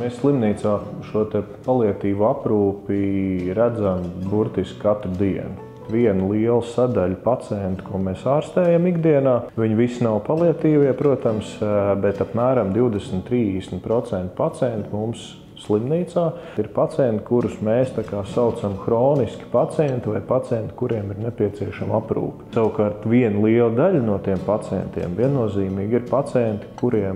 Mēs slimnīcā šo te paliatīvu aprūpi redzam burtiski katru dienu. Viena liela sadaļa pacientu, ko mēs ārstējam ikdienā, viņi visi nav paliatīvie, protams, bet apmēram 20–30% pacientu mums slimnīcā ir pacienti, kurus mēs tā kā saucam hroniski pacienti vai pacienti, kuriem ir nepieciešama aprūpe. Savukārt viena liela daļa no tiem pacientiem viennozīmīgi ir pacienti, kuri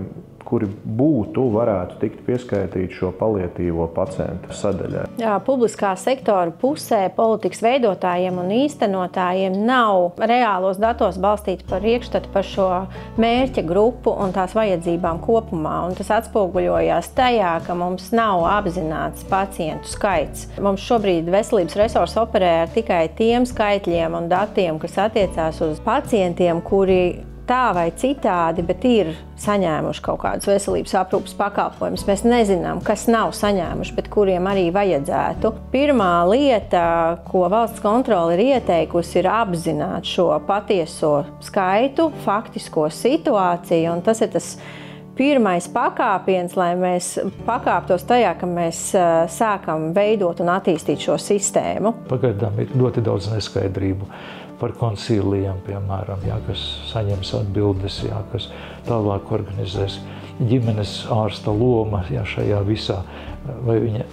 varētu tikt pieskaitīti šo paliatīvo pacientu sadaļā. Jā, publiskā sektora pusē politikas veidotājiem un īstenotājiem nav reālos datos balstīti par priekšstatu par šo mērķa grupu un tās vajadzībām kopumā. Un tas atspoguļojās tajā, ka mums nav apzināts pacientu skaits. Mums šobrīd veselības resursi operē ar tikai tiem skaitļiem un datiem, kas attiecās uz pacientiem, kuri tā vai citādi, bet ir saņēmuši kaut kādus veselības aprūpes pakalpojumus. Mēs nezinām, kas nav saņēmuši, bet kuriem arī vajadzētu. Pirmā lieta, ko valsts kontrole ir ieteikusi, ir apzināt šo patieso skaitu, faktisko situāciju, un tas ir tas pirmais pakāpiens, lai mēs pakāptos tajā, ka mēs sākam veidot un attīstīt šo sistēmu. Pagaidām ir ļoti daudz neskaidrību par konsīlijiem, piemēram, kas saņems atbildes, kas tālāk organizēs ģimenes ārsta loma šajā visā, vai viņa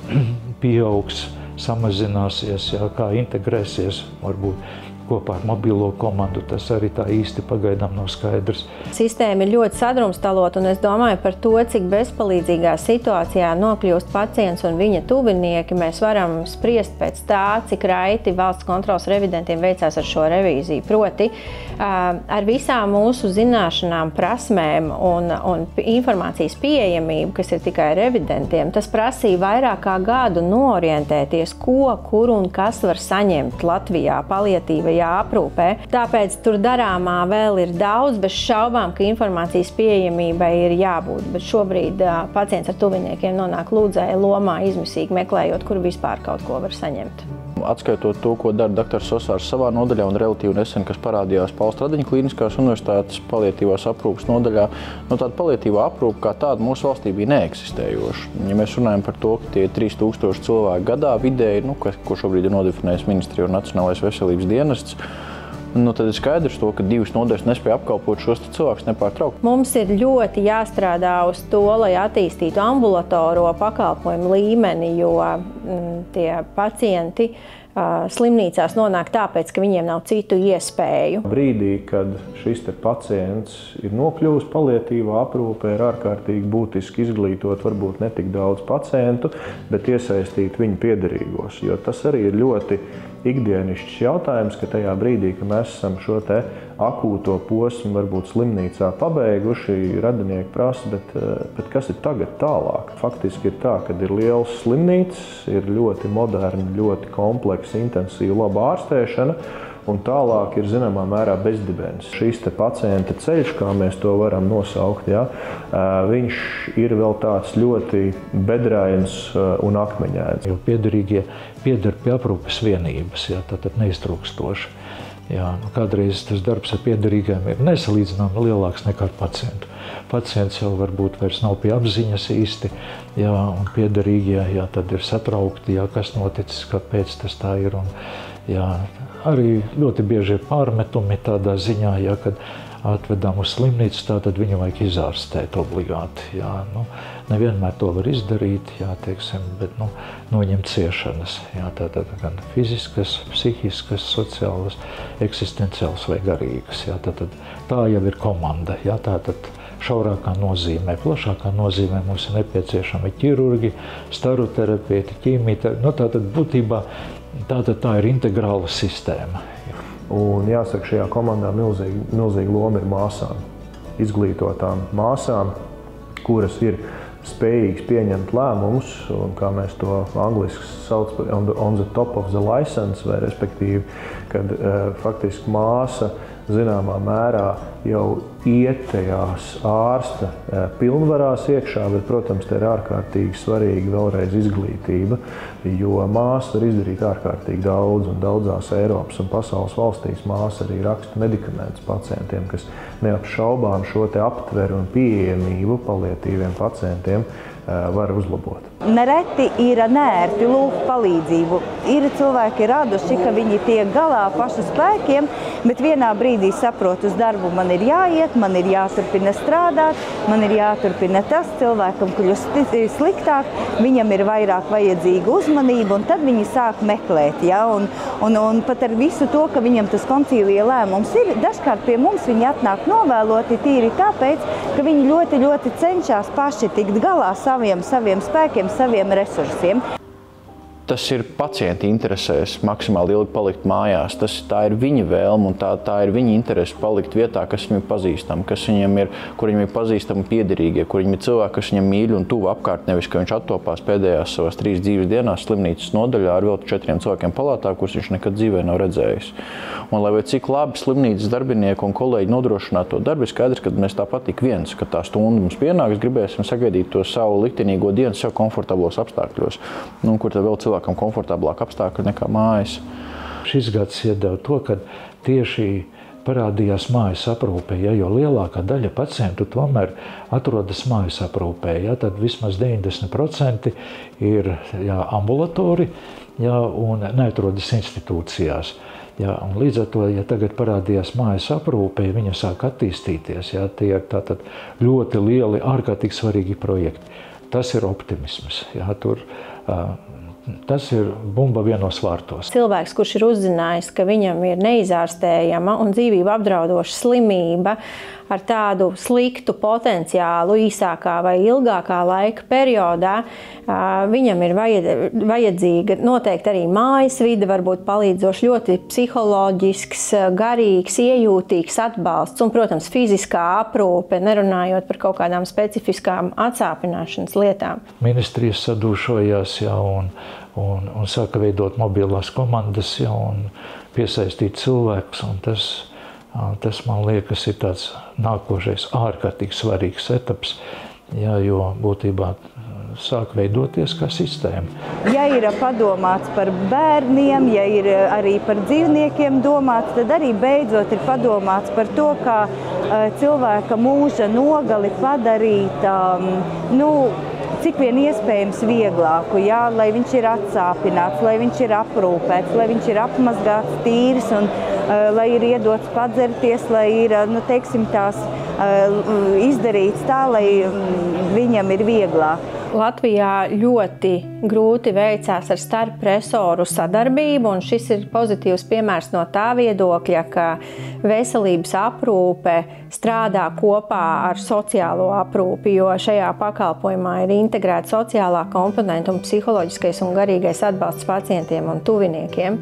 pieaugs, samazināsies, kā integrēsies, varbūt kopā ar mobilo komandu, tas arī tā īsti pagaidām nav skaidrs. Sistēma ir ļoti sadrumstalota, un es domāju par to, cik bezpalīdzīgā situācijā nokļūst pacients un viņa tuvinieki. Mēs varam spriest pēc tā, cik raiti valsts kontroles revidentiem veicās ar šo revīziju. Proti, ar visām mūsu zināšanām, prasmēm un informācijas pieejamību, kas ir tikai revidentiem, tas prasīja vairāk kā gadu noorientēties, ko, kur un kas var saņemt Latvijā paliatīvajā aprūpē. Tāpēc tur darāmā vēl ir daudz, bez šaubām, ka informācijas pieejamībai ir jābūt. Bet šobrīd pacients ar tuviniekiem nonāk lūdzēja lomā, izmisīgi meklējot, kur vispār kaut ko var saņemt. Atskaitot to, ko dara dr. Sosārs savā nodaļā un relatīvi nesen, kas parādījās Pauls Stradiņa Klīniskās universitātes paliatīvās aprūpes nodaļā, tāda paliatīvā aprūpe kā tāda mūsu valstī bija neeksistējoša. Ja mēs runājam par to, ka tie 3000 cilvēki gadā vidēji, ko šobrīd ir nodefinējis Ministrija un Nacionālais veselības dienests, tad ir skaidrs to, ka divas nodaļas nespēja apkalpot šos cilvēkus nepārtraukti. Mums ir ļoti jāstrādā uz to, lai attīstītu ambulatoro pakalpojumu līmeni, jo tie pacienti slimnīcās nonāk tāpēc, ka viņiem nav citu iespēju. Brīdī, kad šis pacients ir nokļuvis paliatīvā aprūpē, ir ārkārtīgi būtiski izglītot varbūt ne tik daudz pacientu, bet iesaistīt viņu piederīgos, jo tas arī ir ļoti ikdienišķs jautājums, ka tajā brīdī, ka mēs esam šo te akūto posmu varbūt slimnīcā pabeiguši, radinieki prasa, bet kas ir tagad tālāk? Faktiski ir tā, ka ir liels slimnīcas, ir ļoti moderna, ļoti kompleksa, intensīva, laba ārstēšana, un tālāk ir zināmā mērā bezdibens. Šis te pacienta ceļš, kā mēs to varam nosaukt, viņš ir vēl tāds ļoti bedrains un akmeņēns. Jo piederīgie pieder pie aprūpes vienības, tātad neiztrūkstoši. Kādreiz tas darbs ar piederīgiem ir nesalīdzināmi lielāks nekā ar pacientu. Pacients jau varbūt vairs nav pie apziņas īsti, un piederīgie tad ir satraukti, kas noticis, kāpēc tas tā ir. Arī ļoti bieži ir pārmetumi tādā ziņā, kad atvedām uz slimnīcu, tad viņu vajag izārstēt obligāti. Nevienmēr to var izdarīt, bet noņemt ciešanas. Tātad gan fiziskas, psihiskas, sociālas, eksistenciālas vai garīgas. Tā jau ir komanda. Tātad šaurākā nozīmē, plašākā nozīmē mums ir nepieciešami ķirurgi, staroterapeiti, ķīmijterapeiti. Tātad būtībā tā ir integrāla sistēma. Un jāsaka, šajā komandā milzīga loma ir māsām. Izglītotām māsām, kuras ir spējīgas pieņemt lēmumus, un kā mēs to angliski sauc par on the top of the license, vai respektīvi, kad faktiski māsa zināmā mērā jau iet tajās ārsta pilnvarās iekšā, bet, protams, te ir ārkārtīgi svarīga vēlreiz izglītība, jo māsa var izdarīt ārkārtīgi daudz, un daudzās Eiropas un pasaules valstīs māsa arī raksta medikamentus pacientiem, kas neapšaubām šo te aptveru un pieejamību paliatīviem pacientiem var uzlabot. Nereti ir nērti lūgt palīdzību. Ir cilvēki raduši, ka viņi tiek galā pašu spēkiem, bet vienā brīdī saprot, uz darbu man ir jāiet, man ir jāturpina strādāt, man ir jāturpina tas, cilvēkam kļūst sliktāk, viņam ir vairāk vajadzīga uzmanība, un tad viņi sāk meklēt. Ja? Un pat ar visu to, ka viņam tas koncīlija lēmums ir, dažkārt pie mums viņi atnāk novēloti tīri tāpēc, ka viņi ļoti, ļoti cenšas paši tikt galā saviem spēkiem, saviem resursiem. Tas ir pacienta interesēs maksimāli ilgi palikt mājās. Tā ir viņa vēlme un tā ir viņa interese palikt vietā, kas viņam ir pazīstama, kur viņam ir pazīstami piederīgie, kur viņam ir cilvēki, kas viņam mīļi un tuvu apkārt, nevis, ka viņš attopās pēdējās savās 3 dzīves dienās slimnīcas nodaļā ar vēl 4 cilvēkiem palātā, kurus viņš nekad dzīvē nav redzējis. Un lai vai cik labi slimnīcas darbinieki un kolēģi nodrošinātu to darbu, ir skaidrs, ka mēs tāpat ik viens, kad tā stunda mums pienāks, gribēsim sagaidīt to savu liktenīgo dienu sev komfortablos apstākļos, kur tad vēl cilvēkam komfortablāk apstākļi nekā mājas. Šis gads iedeva to, ka tieši parādījās mājas aprūpē, jo lielākā daļa pacientu tomēr atrodas mājas aprūpē. Tad vismaz 90% ir ambulatori un neatrodas institūcijās. Un līdz ar to, ja tagad parādījās mājas aprūpē, viņa sāk attīstīties, tie ir tātad ļoti lieli, ārkārtīgi svarīgi projekti. Tas ir optimisms. Tas ir bumba vienos vārtos. Cilvēks, kurš ir uzzinājis, ka viņam ir neizārstējama un dzīvību apdraudoša slimība ar tādu sliktu potenciālu īsākā vai ilgākā laika periodā, viņam ir vajadzīga noteikti arī mājas vide, varbūt palīdzoši ļoti psiholoģisks, garīgs, iejūtīgs atbalsts un, protams, fiziskā aprūpe, nerunājot par kaut kādām specifiskām atsāpināšanas lietām. Ministrijas sadūšojās un sāka veidot mobilās komandas un piesaistīt cilvēkus. Tas, man liekas, ir tāds nākošais ārkārtīgi svarīgs etaps, jo būtībā sāk veidoties kā sistēma. Ja ir padomāts par bērniem, ja ir arī par dzīvniekiem domāts, tad arī beidzot ir padomāts par to, kā cilvēka mūža nogali padarīt, cik vien iespējams vieglāku, lai viņš ir atsāpināts, lai viņš ir aprūpēts, lai viņš ir apmazgāts tīrs un lai ir iedots padzerties, lai ir, tās izdarīts tā, lai viņam ir vieglāk. Latvijā ļoti grūti veicās ar starpresoru sadarbību, un šis ir pozitīvs piemērs no tā viedokļa, ka veselības aprūpe strādā kopā ar sociālo aprūpi, jo šajā pakalpojumā ir integrēta sociālā komponenta un psiholoģiskais un garīgais atbalsts pacientiem un tuviniekiem.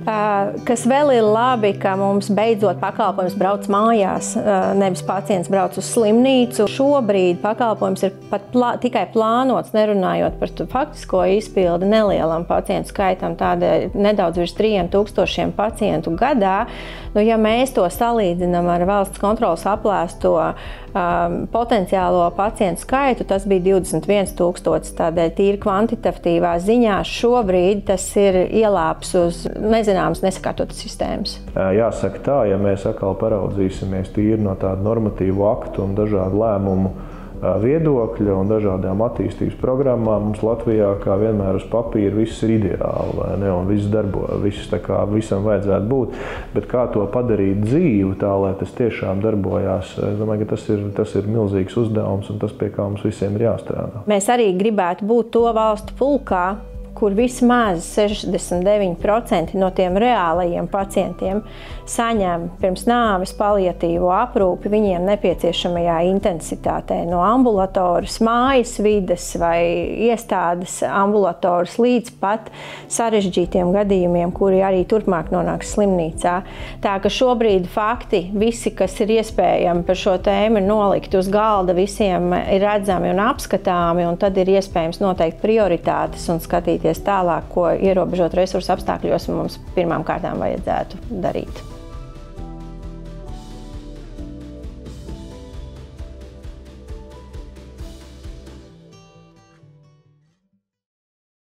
Kas vēl ir labi, ka mums beidzot pakalpojums brauc mājās, nevis pacients brauc uz slimnīcu. Šobrīd pakalpojums ir pat tikai plānots, nerunājot par faktisko izpildi nelielam pacientu skaitam, tādēļ nedaudz virs 3000 pacientu gadā. Ja mēs to salīdzinām ar valsts kontrolas aplēsto potenciālo pacientu skaitu, tas bija 21 000, tādēļ tīri kvantitatīvā ziņā šobrīd tas ir ielāps uz nezināmas nesakārtotas sistēmas. Jāsaka tā, ja mēs atkal paraudzīsimies tīri no tādu normatīvu aktu un dažādu lēmumu viedokļa un dažādām attīstības programmām, mums Latvijā, kā vienmēr uz papīra, viss ir ideāli, vai ne? Un viss darbojas, tā kā visam vajadzētu būt. Bet kā to padarīt dzīvu tā, lai tas tiešām darbojās, es domāju, ka tas ir milzīgs uzdevums un tas, pie kā mums visiem ir jāstrādā. Mēs arī gribētu būt to valstu pulkā, kur vismaz 69% no tiem reālajiem pacientiem saņem pirms nāves paliatīvo aprūpi viņiem nepieciešamajā intensitātē no ambulatoras, mājas vides vai iestādes ambulatoras līdz pat sarežģītiem gadījumiem, kuri arī turpmāk nonāks slimnīcā. Tā ka šobrīd fakti, visi, kas ir iespējami par šo tēmu, ir nolikti uz galda, visiem ir redzami un apskatāmi, un tad ir iespējams noteikt prioritātes un skatīties tālāk, ko ierobežot resursu apstākļos mums pirmām kārtām vajadzētu darīt.